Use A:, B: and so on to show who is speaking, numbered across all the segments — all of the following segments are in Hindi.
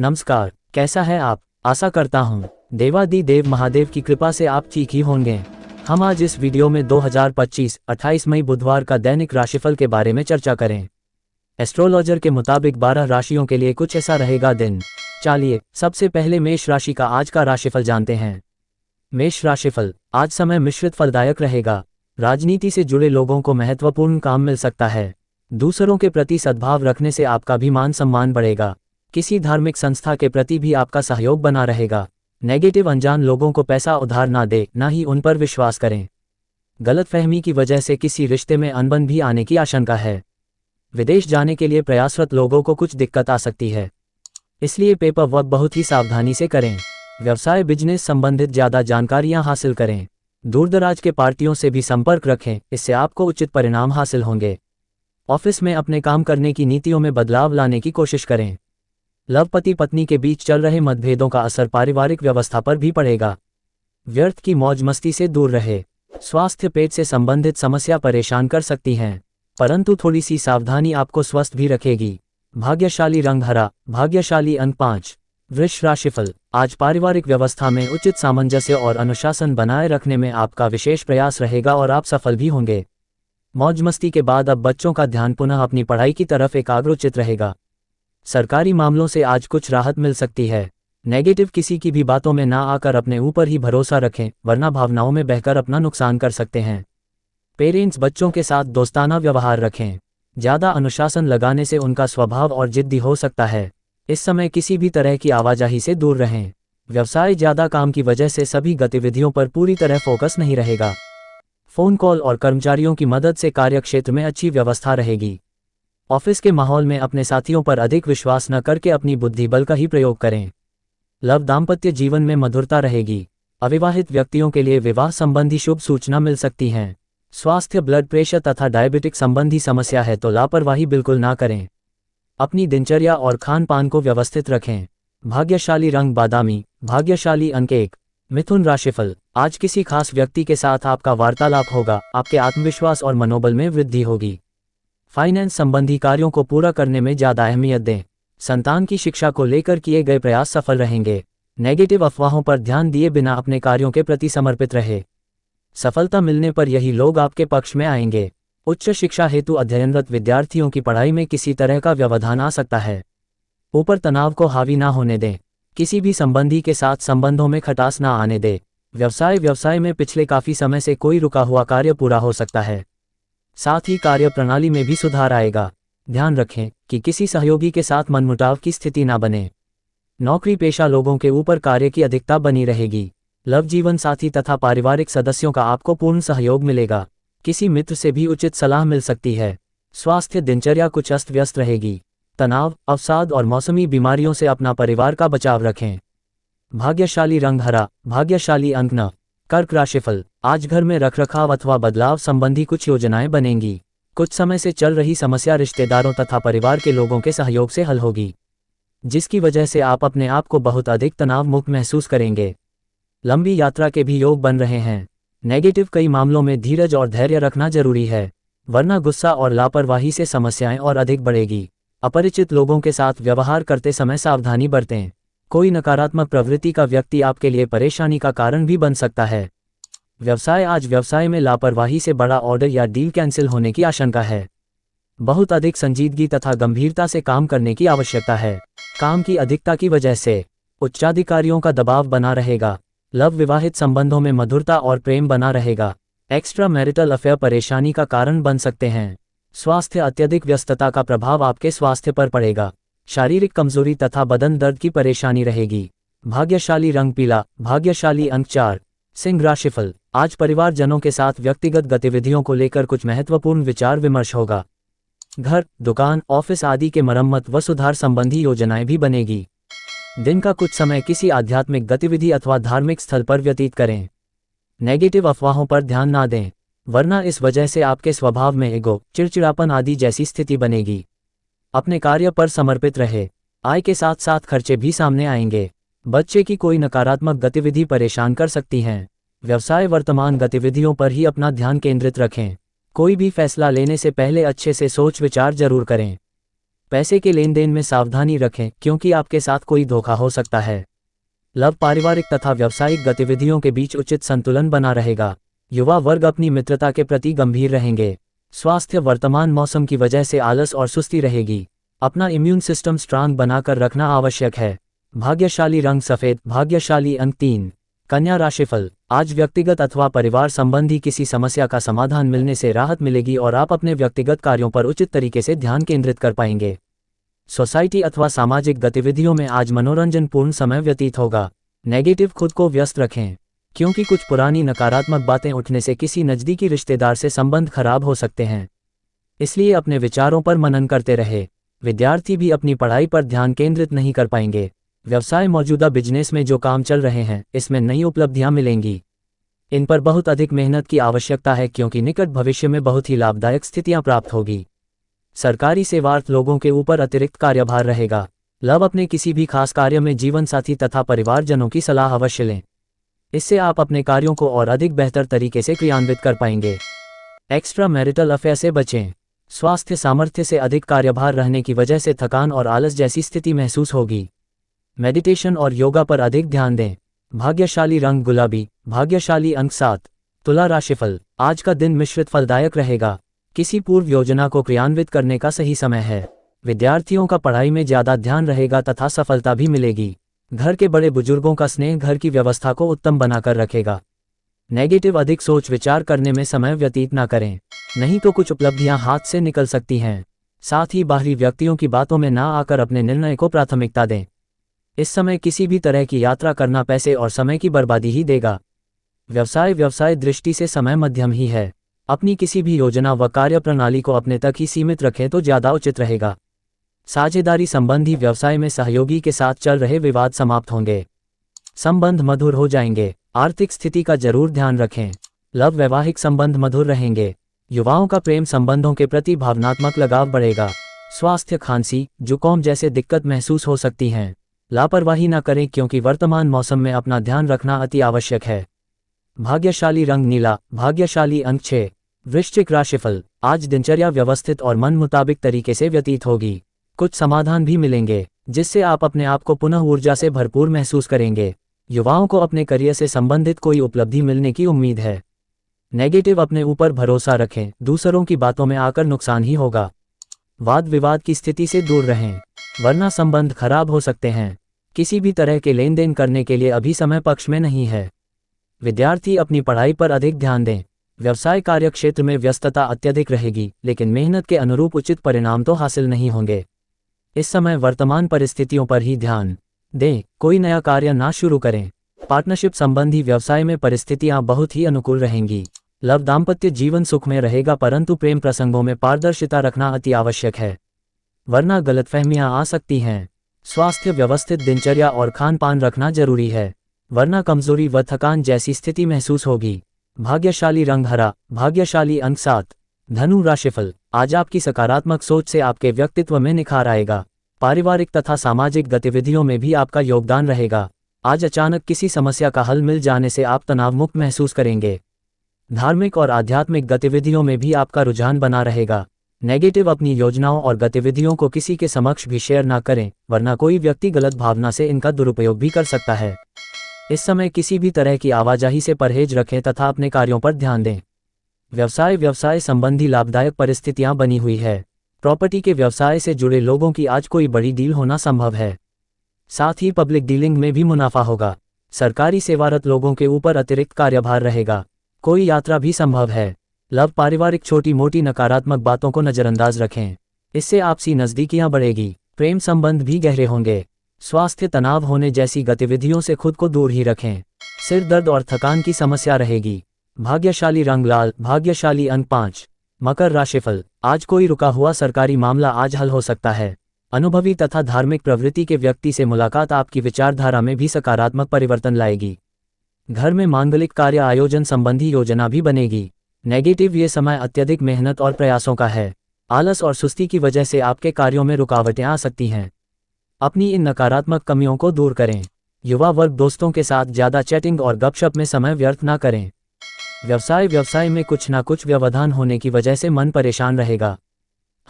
A: नमस्कार, कैसा है आप? आशा करता हूँ देवादिदेव महादेव की कृपा से आप ठीक ही होंगे। हम आज इस वीडियो में 2025 28 मई बुधवार का दैनिक राशिफल के बारे में चर्चा करें। एस्ट्रोलॉजर के मुताबिक 12 राशियों के लिए कुछ ऐसा रहेगा दिन। चलिए सबसे पहले मेष राशि का आज का राशिफल जानते हैं। मेष राशिफल, आज समय मिश्रित फलदायक रहेगा। राजनीति से जुड़े लोगों को महत्वपूर्ण काम मिल सकता है। दूसरों के प्रति सद्भाव रखने से आपका भी मान सम्मान बढ़ेगा। किसी धार्मिक संस्था के प्रति भी आपका सहयोग बना रहेगा। नेगेटिव अनजान लोगों को पैसा उधार ना दे, ना ही उन पर विश्वास करें। गलतफहमी की वजह से किसी रिश्ते में अनबन भी आने की आशंका है। विदेश जाने के लिए प्रयासरत लोगों को कुछ दिक्कत आ सकती है, इसलिए पेपर वर्क बहुत ही सावधानी से करें। व्यवसाय बिजनेस संबंधित ज़्यादा जानकारियां हासिल करें। दूरदराज के पार्टियों से भी संपर्क रखें, इससे आपको उचित परिणाम हासिल होंगे। ऑफिस में अपने काम करने की नीतियों में बदलाव लाने की कोशिश करें। लव पति पत्नी के बीच चल रहे मतभेदों का असर पारिवारिक व्यवस्था पर भी पड़ेगा। व्यर्थ की मौज मस्ती से दूर रहे। स्वास्थ्य पेट से संबंधित समस्या परेशान कर सकती हैं, परंतु थोड़ी सी सावधानी आपको स्वस्थ भी रखेगी। भाग्यशाली रंग हरा, भाग्यशाली अंक 5। वृष राशिफल, आज पारिवारिक व्यवस्था में उचित सामंजस्य और अनुशासन बनाए रखने में आपका विशेष प्रयास रहेगा और आप सफल भी होंगे। मौज मस्ती के बाद अब बच्चों का ध्यान पुनः अपनी पढ़ाई की तरफ एकाग्रचित रहेगा। सरकारी मामलों से आज कुछ राहत मिल सकती है। नेगेटिव किसी की भी बातों में ना आकर अपने ऊपर ही भरोसा रखें, वरना भावनाओं में बहकर अपना नुकसान कर सकते हैं। पेरेंट्स बच्चों के साथ दोस्ताना व्यवहार रखें। ज़्यादा अनुशासन लगाने से उनका स्वभाव और जिद्दी हो सकता है। इस समय किसी भी तरह की आवाजाही से दूर रहें। व्यवसाय ज़्यादा काम की वजह से सभी गतिविधियों पर पूरी तरह फोकस नहीं रहेगा। फ़ोन कॉल और कर्मचारियों की मदद से कार्यक्षेत्र में अच्छी व्यवस्था रहेगी। ऑफिस के माहौल में अपने साथियों पर अधिक विश्वास न करके अपनी बुद्धि बल का ही प्रयोग करें। लव दाम्पत्य जीवन में मधुरता रहेगी। अविवाहित व्यक्तियों के लिए विवाह संबंधी शुभ सूचना मिल सकती हैं। स्वास्थ्य ब्लड प्रेशर तथा डायबिटिक संबंधी समस्या है तो लापरवाही बिल्कुल ना करें। अपनी दिनचर्या और खान पान को व्यवस्थित रखें। भाग्यशाली रंग बादामी, भाग्यशाली अंक 1। मिथुन राशिफल, आज किसी खास व्यक्ति के साथ आपका वार्तालाप होगा। आपके आत्मविश्वास और मनोबल में वृद्धि होगी। फाइनेंस संबंधी कार्यों को पूरा करने में ज़्यादा अहमियत दें। संतान की शिक्षा को लेकर किए गए प्रयास सफल रहेंगे। नेगेटिव अफवाहों पर ध्यान दिए बिना अपने कार्यों के प्रति समर्पित रहे। सफलता मिलने पर यही लोग आपके पक्ष में आएंगे। उच्च शिक्षा हेतु अध्ययनरत विद्यार्थियों की पढ़ाई में किसी तरह का व्यवधान आ सकता है। ऊपर तनाव को हावी ना होने दें। किसी भी संबंधी के साथ संबंधों में खटास ना आने दें। व्यवसाय में पिछले काफ़ी समय से कोई रुका हुआ कार्य पूरा हो सकता है। साथ ही कार्य प्रणाली में भी सुधार आएगा। ध्यान रखें कि किसी सहयोगी के साथ मनमुटाव की स्थिति ना बने। नौकरी पेशा लोगों के ऊपर कार्य की अधिकता बनी रहेगी। लव जीवन साथी तथा पारिवारिक सदस्यों का आपको पूर्ण सहयोग मिलेगा। किसी मित्र से भी उचित सलाह मिल सकती है। स्वास्थ्य दिनचर्या कुछ अस्त व्यस्त रहेगी। तनाव, अवसाद और मौसमी बीमारियों से अपना परिवार का बचाव रखें। भाग्यशाली रंग हरा, भाग्यशाली अंक 9। कर्क राशिफल, आज घर में रखरखाव अथवा बदलाव संबंधी कुछ योजनाएं बनेंगी। कुछ समय से चल रही समस्या रिश्तेदारों तथा परिवार के लोगों के सहयोग से हल होगी, जिसकी वजह से आप अपने आप को बहुत अधिक तनाव मुक्त महसूस करेंगे। लंबी यात्रा के भी योग बन रहे हैं। नेगेटिव कई मामलों में धीरज और धैर्य रखना जरूरी है, वरना गुस्सा और लापरवाही से समस्याएं और अधिक बढ़ेगी। अपरिचित लोगों के साथ व्यवहार करते समय सावधानी बरतें। कोई नकारात्मक प्रवृत्ति का व्यक्ति आपके लिए परेशानी का कारण भी बन सकता है। आज व्यवसाय में लापरवाही से बड़ा ऑर्डर या डील कैंसिल होने की आशंका है। बहुत अधिक संजीदगी तथा गंभीरता से काम करने की आवश्यकता है। काम की अधिकता की वजह से उच्चाधिकारियों का दबाव बना रहेगा। लव विवाहित संबंधों में मधुरता और प्रेम बना रहेगा। एक्स्ट्रा मैरिटल अफेयर परेशानी का कारण बन सकते हैं। स्वास्थ्य, अत्यधिक व्यस्तता का प्रभाव आपके स्वास्थ्य पर पड़ेगा। शारीरिक कमजोरी तथा बदन दर्द की परेशानी रहेगी। भाग्यशाली रंग पीला, भाग्यशाली अंक 4। सिंह राशिफल, आज परिवारजनों के साथ व्यक्तिगत गतिविधियों को लेकर कुछ महत्वपूर्ण विचार विमर्श होगा। घर, दुकान, ऑफिस आदि के मरम्मत व सुधार संबंधी योजनाएं भी बनेगी। दिन का कुछ समय किसी आध्यात्मिक गतिविधि अथवा धार्मिक स्थल पर व्यतीत करें। नेगेटिव अफवाहों पर ध्यान ना दें, वरना इस वजह से आपके स्वभाव में ईगो, चिड़चिड़ापन आदि जैसी स्थिति बनेगी। अपने कार्य पर समर्पित रहे। आय के साथ साथ खर्चे भी सामने आएंगे। बच्चे की कोई नकारात्मक गतिविधि परेशान कर सकती हैं। व्यवसाय वर्तमान गतिविधियों पर ही अपना ध्यान केंद्रित रखें। कोई भी फैसला लेने से पहले अच्छे से सोच विचार जरूर करें। पैसे के लेन देन में सावधानी रखें क्योंकि आपके साथ कोई धोखा हो सकता है। लव पारिवारिक तथा व्यावसायिक गतिविधियों के बीच उचित संतुलन बना रहेगा। युवा वर्ग अपनी मित्रता के प्रति गंभीर रहेंगे। स्वास्थ्य वर्तमान मौसम की वजह से आलस और सुस्ती रहेगी। अपना इम्यून सिस्टम स्ट्रांग बनाकर रखना आवश्यक है। भाग्यशाली रंग सफेद, भाग्यशाली अंक 3। कन्या राशिफल, आज व्यक्तिगत अथवा परिवार संबंधी किसी समस्या का समाधान मिलने से राहत मिलेगी और आप अपने व्यक्तिगत कार्यों पर उचित तरीके से ध्यान केंद्रित कर पाएंगे। सोसाइटी अथवा सामाजिक गतिविधियों में आज मनोरंजनपूर्ण समय व्यतीत होगा। नेगेटिव, खुद को व्यस्त रखें क्योंकि कुछ पुरानी नकारात्मक बातें उठने से किसी नज़दीकी रिश्तेदार से संबंध खराब हो सकते हैं, इसलिए अपने विचारों पर मनन करते रहे। विद्यार्थी भी अपनी पढ़ाई पर ध्यान केंद्रित नहीं कर पाएंगे। व्यवसाय, मौजूदा बिजनेस में जो काम चल रहे हैं इसमें नई उपलब्धियां मिलेंगी। इन पर बहुत अधिक मेहनत की आवश्यकता है क्योंकि निकट भविष्य में बहुत ही लाभदायक स्थितियां प्राप्त होगी। सरकारी सेवार्थ लोगों के ऊपर अतिरिक्त कार्यभार रहेगा। लव, अपने किसी भी खास कार्य में जीवन साथी तथा परिवारजनों की सलाह अवश्य लें, इससे आप अपने कार्यों को और अधिक बेहतर तरीके से क्रियान्वित कर पाएंगे। एक्स्ट्रा मैरिटल अफेयर से बचें। स्वास्थ्य, सामर्थ्य से अधिक कार्यभार रहने की वजह से थकान और आलस जैसी स्थिति महसूस होगी। मेडिटेशन और योगा पर अधिक ध्यान दें। भाग्यशाली रंग गुलाबी, भाग्यशाली अंक 7। तुला राशिफल, आज का दिन मिश्रित फलदायक रहेगा। किसी पूर्व योजना को क्रियान्वित करने का सही समय है। विद्यार्थियों का पढ़ाई में ज्यादा ध्यान रहेगा तथा सफलता भी मिलेगी। घर के बड़े बुजुर्गों का स्नेह घर की व्यवस्था को उत्तम बनाकर रखेगा। नेगेटिव, अधिक सोच विचार करने में समय व्यतीत ना करें, नहीं तो कुछ उपलब्धियां हाथ से निकल सकती हैं। साथ ही बाहरी व्यक्तियों की बातों में ना आकर अपने निर्णय को प्राथमिकता दें। इस समय किसी भी तरह की यात्रा करना पैसे और समय की बर्बादी ही देगा। व्यवसाय दृष्टि से समय मध्यम ही है। अपनी किसी भी योजना व कार्य प्रणाली को अपने तक ही सीमित रखें तो ज्यादा उचित रहेगा। साझेदारी संबंधी व्यवसाय में सहयोगी के साथ चल रहे विवाद समाप्त होंगे। संबंध मधुर हो जाएंगे। आर्थिक स्थिति का जरूर ध्यान रखें। लव, वैवाहिक संबंध मधुर रहेंगे। युवाओं का प्रेम संबंधों के प्रति भावनात्मक लगाव बढ़ेगा। स्वास्थ्य, खांसी, जुकाम जैसे दिक्कत महसूस हो सकती हैं। लापरवाही न करें क्योंकि वर्तमान मौसम में अपना ध्यान रखना अति आवश्यक है। भाग्यशाली रंग नीला, भाग्यशाली अंक 6। वृश्चिक राशिफल, आज दिनचर्या व्यवस्थित और मन मुताबिक तरीके से व्यतीत होगी। कुछ समाधान भी मिलेंगे जिससे आप अपने आप को पुनः ऊर्जा से भरपूर महसूस करेंगे। युवाओं को अपने करियर से संबंधित कोई उपलब्धि मिलने की उम्मीद है। नेगेटिव, अपने ऊपर भरोसा रखें, दूसरों की बातों में आकर नुकसान ही होगा। वाद विवाद की स्थिति से दूर रहें वरना संबंध खराब हो सकते हैं। किसी भी तरह के लेन देन करने के लिए अभी समय पक्ष में नहीं है। विद्यार्थी अपनी पढ़ाई पर अधिक ध्यान दें। व्यवसाय कार्य क्षेत्र में व्यस्तता अत्यधिक रहेगी लेकिन मेहनत के अनुरूप उचित परिणाम तो हासिल नहीं होंगे। इस समय वर्तमान परिस्थितियों पर ही ध्यान दें, कोई नया कार्य ना शुरू करें। पार्टनरशिप संबंधी व्यवसाय में परिस्थितियां बहुत ही अनुकूल रहेंगी। लव, दाम्पत्य जीवन सुख में रहेगा परंतु प्रेम प्रसंगों में पारदर्शिता रखना अति आवश्यक है वरना गलतफहमियां आ सकती हैं। स्वास्थ्य, व्यवस्थित दिनचर्या और खान पान रखना जरूरी है वरना कमजोरी व थकान जैसी स्थिति महसूस होगी। भाग्यशाली रंग हरा, भाग्यशाली अंक 7। धनु राशिफल, आज आपकी सकारात्मक सोच से आपके व्यक्तित्व में निखार आएगा। पारिवारिक तथा सामाजिक गतिविधियों में भी आपका योगदान रहेगा। आज अचानक किसी समस्या का हल मिल जाने से आप तनाव मुक्त महसूस करेंगे। धार्मिक और आध्यात्मिक गतिविधियों में भी आपका रुझान बना रहेगा। नेगेटिव, अपनी योजनाओं और गतिविधियों को किसी के समक्ष भी शेयर ना करें वरना कोई व्यक्ति गलत भावना से इनका दुरुपयोग भी कर सकता है। इस समय किसी भी तरह की आवाजाही से परहेज रखें तथा अपने कार्यों पर ध्यान दें। व्यवसाय संबंधी लाभदायक परिस्थितियां बनी हुई है। प्रॉपर्टी के व्यवसाय से जुड़े लोगों की आज कोई बड़ी डील होना संभव है। साथ ही पब्लिक डीलिंग में भी मुनाफा होगा। सरकारी सेवारत लोगों के ऊपर अतिरिक्त कार्यभार रहेगा। कोई यात्रा भी संभव है। लव, पारिवारिक छोटी मोटी नकारात्मक बातों को नजरअंदाज रखें, इससे आपसी नजदीकियां बढ़ेगी। प्रेम संबंध भी गहरे होंगे। स्वास्थ्य, तनाव होने जैसी गतिविधियों से खुद को दूर ही रखें। सिर दर्द और थकान की समस्या रहेगी। भाग्यशाली रंग लाल, भाग्यशाली अंक 5। मकर राशिफल, आज कोई रुका हुआ सरकारी मामला आज हल हो सकता है। अनुभवी तथा धार्मिक प्रवृत्ति के व्यक्ति से मुलाकात आपकी विचारधारा में भी सकारात्मक परिवर्तन लाएगी। घर में मांगलिक कार्य आयोजन संबंधी योजना भी बनेगी। नेगेटिव, ये समय अत्यधिक मेहनत और प्रयासों का है। आलस और सुस्ती की वजह से आपके कार्यों में रुकावटें आ सकती हैं। अपनी इन नकारात्मक कमियों को दूर करें। युवा वर्ग, दोस्तों के साथ ज्यादा चैटिंग और गपशप में समय व्यर्थ ना करें। व्यवसाय में कुछ ना कुछ व्यवधान होने की वजह से मन परेशान रहेगा।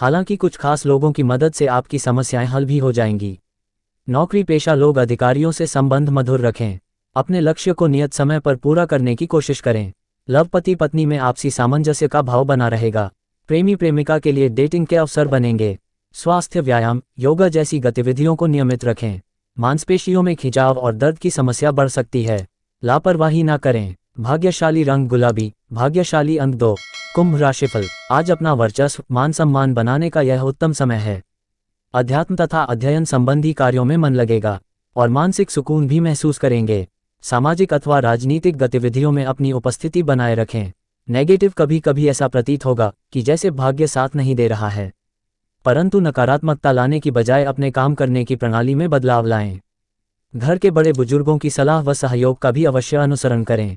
A: हालांकि कुछ खास लोगों की मदद से आपकी समस्याएं हल भी हो जाएंगी। नौकरी पेशा लोग अधिकारियों से संबंध मधुर रखें। अपने लक्ष्य को नियत समय पर पूरा करने की कोशिश करें। लव पति पत्नी में आपसी सामंजस्य का भाव बना रहेगा। प्रेमी प्रेमिका के लिए डेटिंग के अवसर बनेंगे। स्वास्थ्य व्यायाम योगा जैसी गतिविधियों को नियमित रखें। मांसपेशियों में खिंचाव और दर्द की समस्या बढ़ सकती है, लापरवाही ना करें। भाग्यशाली रंग गुलाबी, भाग्यशाली अंक 2। कुंभ राशिफल, आज अपना वर्चस्व मान सम्मान बनाने का यह उत्तम समय है। अध्यात्म तथा अध्ययन संबंधी कार्यों में मन लगेगा और मानसिक सुकून भी महसूस करेंगे। सामाजिक अथवा राजनीतिक गतिविधियों में अपनी उपस्थिति बनाए रखें। नेगेटिव कभी कभी ऐसा प्रतीत होगा कि जैसे भाग्य साथ नहीं दे रहा है, परंतु नकारात्मकता लाने की बजाय अपने काम करने की प्रणाली में बदलाव लाएं। घर के बड़े बुजुर्गों की सलाह व सहयोग का भी अवश्य अनुसरण करें।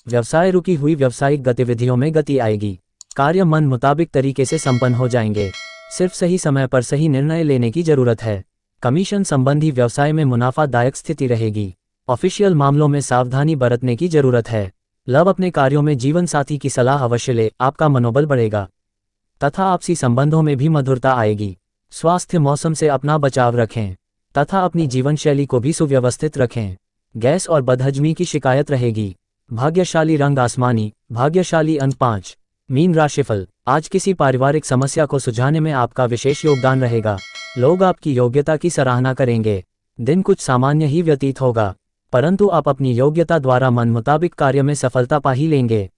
A: व्यवसाय रुकी हुई व्यावसायिक गतिविधियों में गति आएगी। कार्य मन मुताबिक तरीके से संपन्न हो जाएंगे। सिर्फ सही समय पर सही निर्णय लेने की जरूरत है। कमीशन संबंधी व्यवसाय में मुनाफादायक स्थिति रहेगी। ऑफिशियल मामलों में सावधानी बरतने की जरूरत है। लव अपने कार्यों में जीवन साथी की सलाह अवश्य ले, आपका मनोबल बढ़ेगा तथा आपसी संबंधों में भी मधुरता आएगी। स्वास्थ्य मौसम से अपना बचाव रखें तथा अपनी जीवन शैली को भी सुव्यवस्थित रखें। गैस और बदहजमी की शिकायत रहेगी। भाग्यशाली रंग आसमानी, भाग्यशाली अंक 5। मीन राशिफल, आज किसी पारिवारिक समस्या को सुलझाने में आपका विशेष योगदान रहेगा। लोग आपकी योग्यता की सराहना करेंगे। दिन कुछ सामान्य ही व्यतीत होगा, परंतु आप अपनी योग्यता द्वारा मन मुताबिक कार्य में सफलता पा ही लेंगे।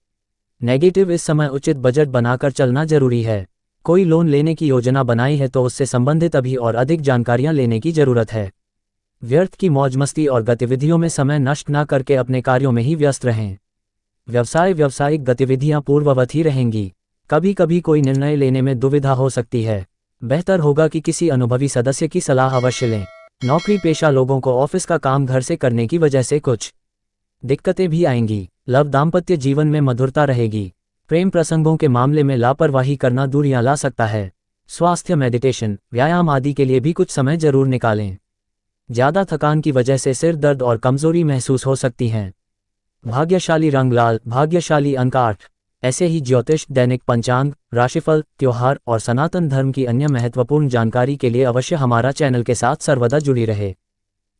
A: नेगेटिव, इस समय उचित बजट बनाकर चलना जरूरी है। कोई लोन लेने की योजना बनाई है तो उससे संबंधित अभी और अधिक जानकारियां लेने की जरूरत है। व्यर्थ की मौज मस्ती और गतिविधियों में समय नष्ट न करके अपने कार्यों में ही व्यस्त रहें। व्यावसायिक गतिविधियां पूर्ववत ही रहेंगी। कभी कभी कोई निर्णय लेने में दुविधा हो सकती है। बेहतर होगा कि किसी अनुभवी सदस्य की सलाह अवश्य लें। नौकरी पेशा लोगों को ऑफिस का काम घर से करने की वजह से कुछ दिक्कतें भी आएंगी। लव दाम्पत्य जीवन में मधुरता रहेगी। प्रेम प्रसंगों के मामले में लापरवाही करना दूरियां ला सकता है। स्वास्थ्य मेडिटेशन व्यायाम आदि के लिए भी कुछ समय जरूर निकालें। ज्यादा थकान की वजह से सिर दर्द और कमजोरी महसूस हो सकती है। भाग्यशाली रंग लाल, भाग्यशाली अंक 8। ऐसे ही ज्योतिष, दैनिक पंचांग, राशिफल, त्योहार और सनातन धर्म की अन्य महत्वपूर्ण जानकारी के लिए अवश्य हमारा चैनल के साथ सर्वदा जुड़ी रहे।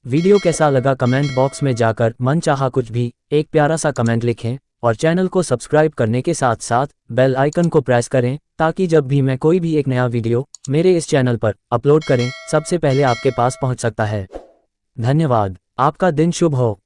A: वीडियो कैसा लगा कमेंट बॉक्स में जाकर मन चाहा कुछ भी एक प्यारा सा कमेंट लिखें और चैनल को सब्सक्राइब करने के साथ साथ बेल आइकन को प्रेस करें ताकि जब भी मैं कोई भी एक नया वीडियो मेरे इस चैनल पर अपलोड करें सबसे पहले आपके पास पहुंच सकता है। धन्यवाद। आपका दिन शुभ हो।